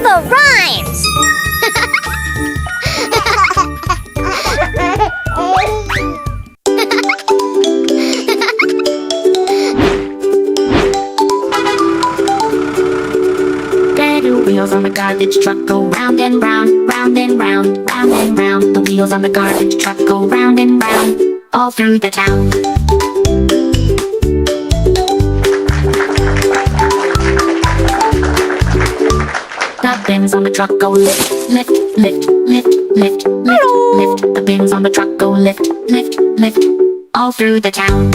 the rhymes! The wheels on the garbage truck go round and round, round and round, round and round. The wheels on the garbage truck go round and round, all through the town. The bins on the truck go lift, lift, lift, lift, lift, lift, lift. The bins on the truck go lift, lift, lift, all through the town.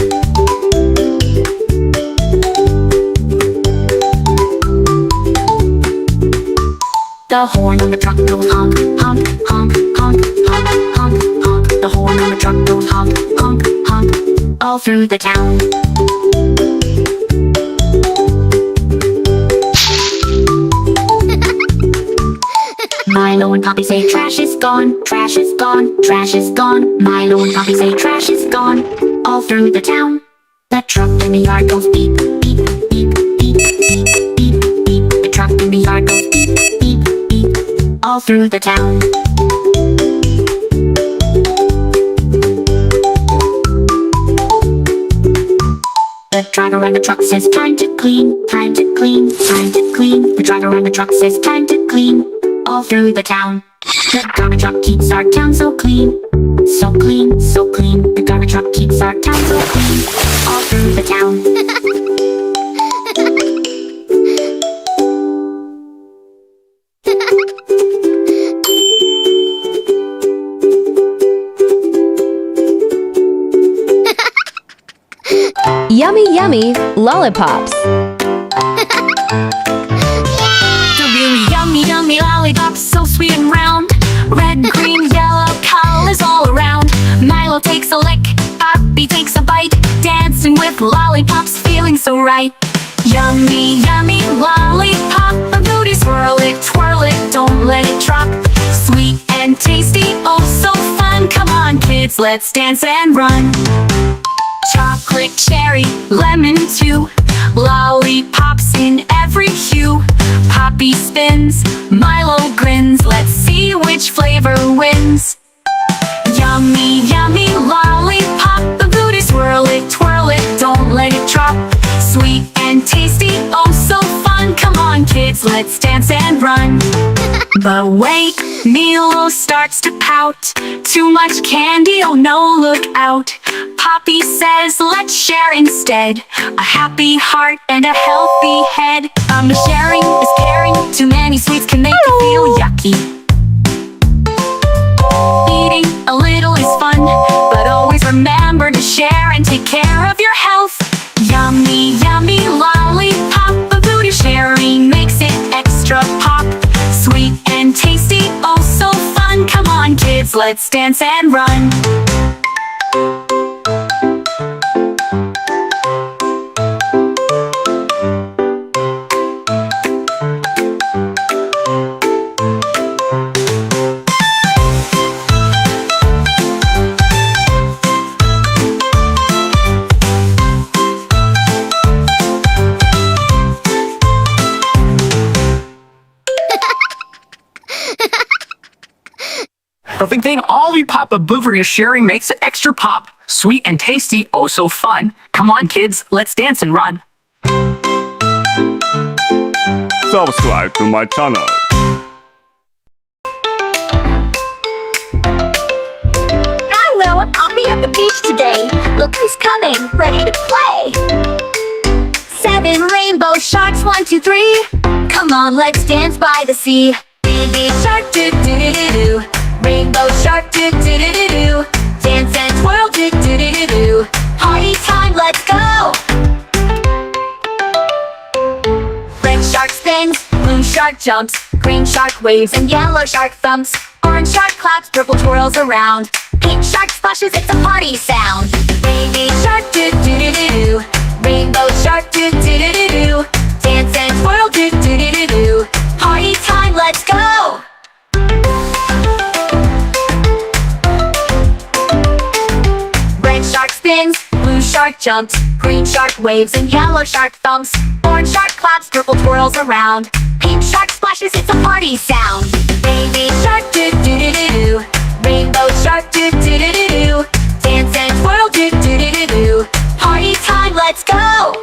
The horn on the truck goes honk, honk, honk, honk, honk, honk, honk. The horn on the truck goes honk, honk, honk, all through the town. Milo and Poppy say trash is gone, trash is gone, trash is gone. Milo and Poppy say trash is gone, all through the town. The truck in the yard goes beep, beep, beep, beep, beep, beep, beep. The truck in the yard goes beep, beep, beep, all through the town. The driver on the truck says time to clean, time to clean, time to clean. The driver on the truck says time to clean, all through the town. The garbage truck keeps our town so clean, so clean, so clean. The garbage truck keeps our town so clean, all through the town. Yummy, yummy lollipops. Really yummy, yummy lollipops, so sweet and round. Red, green, yellow, colors all around. Milo takes a lick, Poppy takes a bite, dancing with lollipops, feeling so right. Yummy, yummy lollipop, a booty swirl it, twirl it, don't let it drop. Sweet and tasty, oh so fun. Come on kids, let's dance and run. Chocolate, cherry, lemon too, lollipops in every hue. Poppy spins, Milo grins, let's see which flavor wins. Yummy, yummy lollipop, the booty swirl it, twirl it, don't let it drop. Sweet and tasty, oh so fun. Come on kids, let's dance and run. But wait, Milo starts to pout. Too much candy, oh no, look out. Poppy says let's share instead, a happy heart and a healthy head. Sharing is caring, too many sweets can make you feel yucky. Eating a little is fun, but always remember to share and take care of your health. Yummy, yummy lollipop, a booty sharing makes it extra pop. Sweet and tasty, oh so fun. Come on kids, let's dance and run. Perfect thing, all we pop a boover is sharing makes it extra pop. Sweet and tasty, oh so fun. Come on kids, let's dance and run. Subscribe to my channel. Milo and Poppy at the beach today. Look who's coming, ready to play. 7 rainbow sharks, 1, 2, 3. Come on, let's dance by the sea. Baby shark, do do do do do. Rainbow shark, do do do do do. Dance and twirl, do do do do do. Party time, let's go. Red shark spins, blue shark jumps, green shark waves and yellow shark thumps. Orange shark claps, purple twirls around. Pink shark splashes, it's a party sound. Baby shark, do do do do do. Rainbow shark, do do do do do. Dance and twirl, do do do do do. Party time, let's go. Red shark spins, blue shark shark jumps, green shark waves and yellow shark thumps. Orange shark claps, purple twirls around. Pink shark splashes, it's a party sound. Baby shark do-do-do-do-do. Rainbow shark do-do-do-do-do. Dance and twirl do-do-do-do-do. Party time, let's go!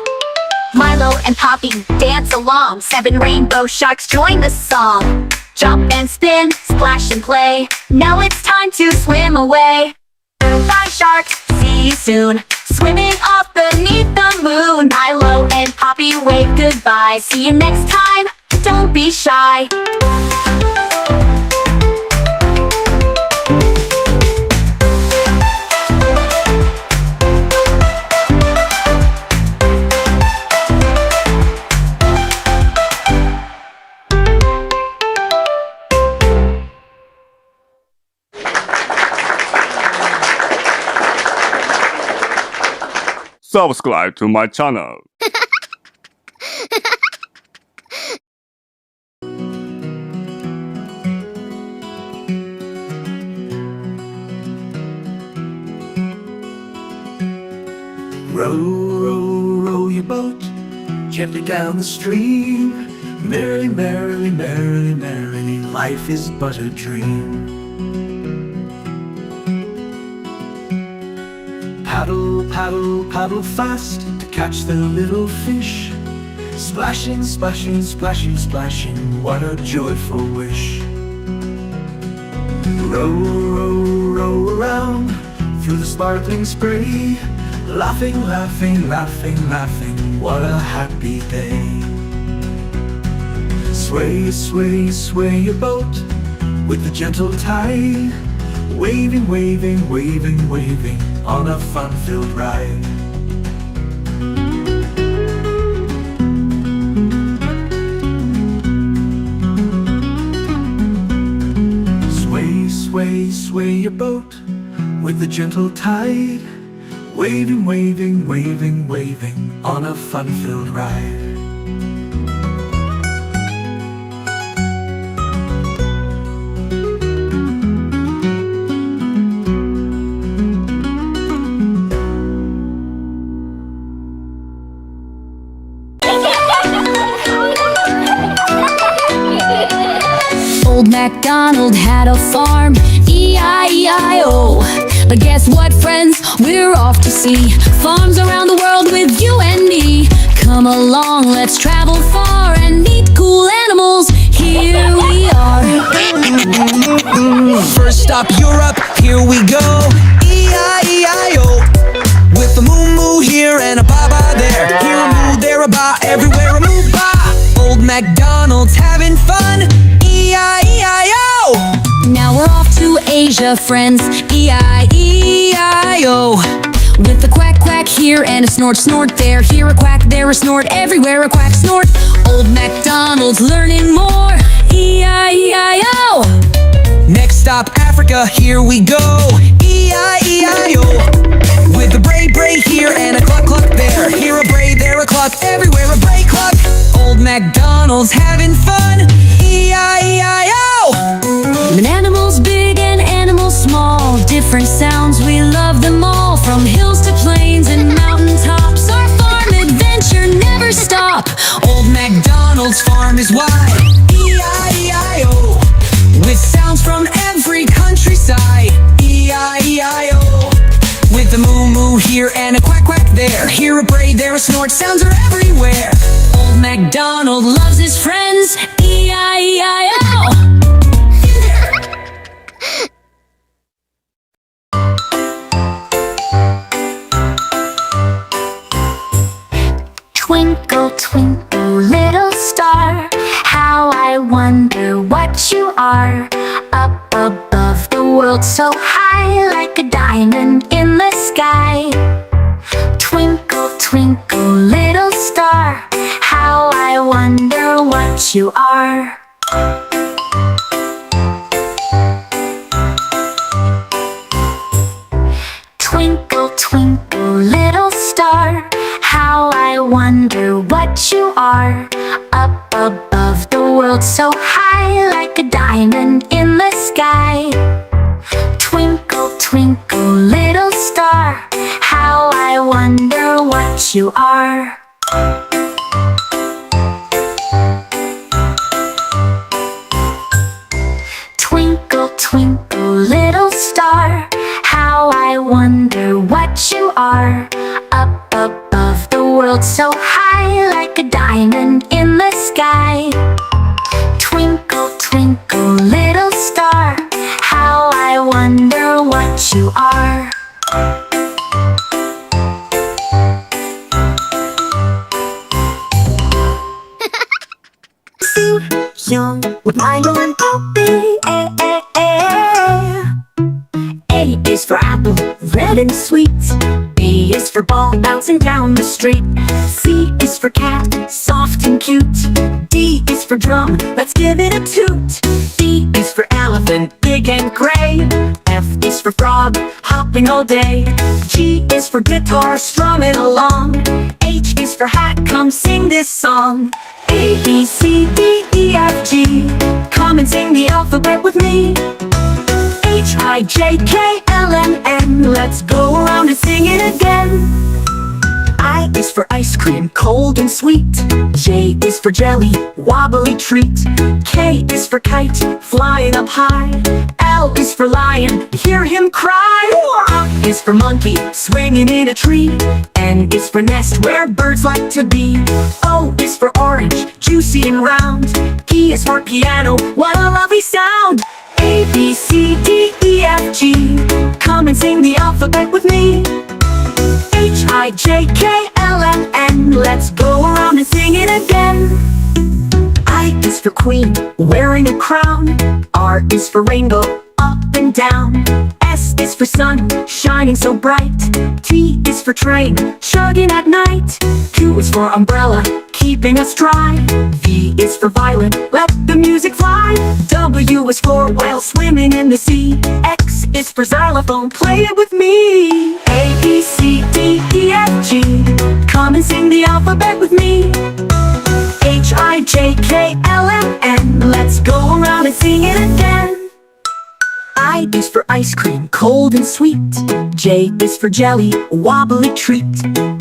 Milo and Poppy dance along. 7 rainbow sharks join the song. Jump and spin, splash and play. Now it's time to swim away. Goodbye sharks, see you soon. Swimming up beneath the moon. Milo and Poppy wave goodbye. See you next time, don't be shy. Subscribe to my channel. Row, row, row your boat gently down the stream. Merrily, merrily, merrily, merrily, life is but a dream. Paddle, paddle, paddle fast to catch the little fish. Splashing, splashing, splashing, splashing, what a joyful wish. Row, row, row around through the sparkling spray. Laughing, laughing, laughing, laughing, what a happy day. Sway, sway, sway your boat with the gentle tide. Waving, waving, waving, waving on a fun-filled ride. Sway, sway, sway your boat with the gentle tide. Waving, waving, waving, waving on a fun-filled ride. Old MacDonald had a farm, E-I-E-I-O. But guess what, friends? We're off to see farms around the world with you and me. Come along, let's travel far and meet cool animals. Here we are. First stop Europe, here we go. E-I-E-I-O. With a moo-moo here and a ba-ba there. Here a moo, there a ba, everywhere a moo-ba. Old MacDonald's having fun. E-I-E-I-O. Now we're off to Asia, friends. E-I-E-I-O. With a quack quack here and a snort snort there. Here a quack, there a snort, everywhere a quack snort. Old MacDonald's learning more. E-I-E-I-O. Next stop Africa, here we go. E-I-E-I-O. With a bray bray here and a cluck cluck there. Here a bray, there a cluck, everywhere a bray cluck. Old MacDonald's having fun. E-I-E-I-O. An animal's big and animals small. Different sounds, we love them all. From hills to plains and mountain tops, our farm adventure never stop. Old MacDonald's farm is wide. E-I-E-I-O. With sounds from every countryside. E-I-E-I-O. With a moo-moo here and a quack-quack there. Here a bray, there a snort, sounds are everywhere. Old MacDonald loves his friends. E-I-E-I-O. Twinkle, twinkle, little star, how I wonder what you are. Up above the world so high, like a diamond in the sky. Twinkle, twinkle, little star, how I wonder what you are. Twinkle, twinkle, little star, how I wonder what you are. Up above the world so high, like a diamond in the sky. Twinkle, twinkle, little star, how I wonder what you are. Twinkle, twinkle, little star, how I wonder what you are. Up above the world so high, like a diamond in the sky. Twinkle, twinkle, little star, how I wonder what you are. Young with Milo and Poppy. A is for apple, red and sweet. B is for ball bouncing down the street. C is for cat, soft and cute. D is for drum, let's give it a toot. E is for elephant, big and gray. F is for frog, hopping all day. G is for guitar, strumming along. H is for hat, come sing this song. A, B, C, D, E, F, G, come and sing the alphabet with me. H, I, J, K, L, M, N, let's go around and sing it again. I is for ice cream, cold and sweet. J is for jelly, wobbly treat. K is for kite, flying up high. L is for lion, hear him cry. M is for monkey, swinging in a tree. N is for nest, where birds like to be. O is for orange, juicy and round. P is for piano, what a lovely sound. A, B, C, D, E, F, G, come and sing the alphabet with me. H, I, J, K, L, M, N, let's go around and sing it again. I is for queen, wearing a crown. R is for rainbow, up and down. S is for sun, shining so bright. T is for train, chugging at night. Q is for umbrella, keeping us dry. V is for violet, let the music fly. W is for whale swimming in the sea. X is for xylophone, play it with me. A, B, C, D, E, F, G, come and sing the alphabet with me. H, I, J, K, L, M, N, let's go around and sing it again. I is for ice cream, cold and sweet. J is for jelly, a wobbly treat.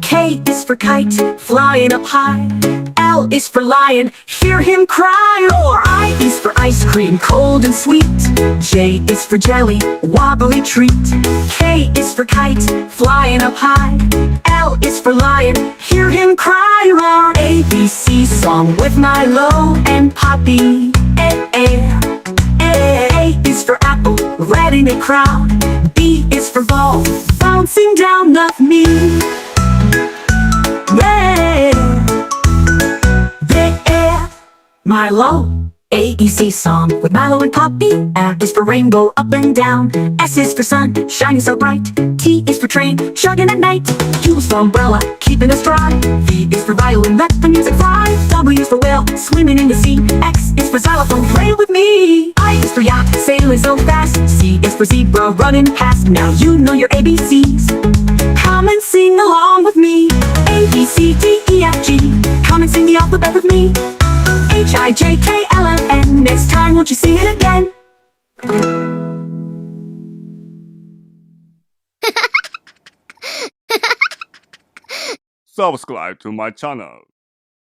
K is for kite, flying up high. L is for lion, hear him cry. Or I is for ice cream, cold and sweet. J is for jelly, a wobbly treat. K is for kite, flying up high. L is for lion, hear him cry. Our ABC song with Milo and Poppy. A is for apple, red in a crowd. B is for ball, bouncing down the me. Yeah, Milo. ABC song with Milo and Poppy. F is for rainbow, up and down. S is for sun, shining so bright. T is for train, chugging at night. U is for umbrella, keeping us dry. V is for violin, let the music fly. W is for whale, swimming in the sea. X is for xylophone, play with me. I is for yacht, sailing so fast. C is for zebra, running past. Now you know your ABCs, come and sing along with me. A, B, C, D, E, F, G, come and sing the alphabet with me. H, I, J, K, L, M, N, next time won't you sing it again? Subscribe to my channel.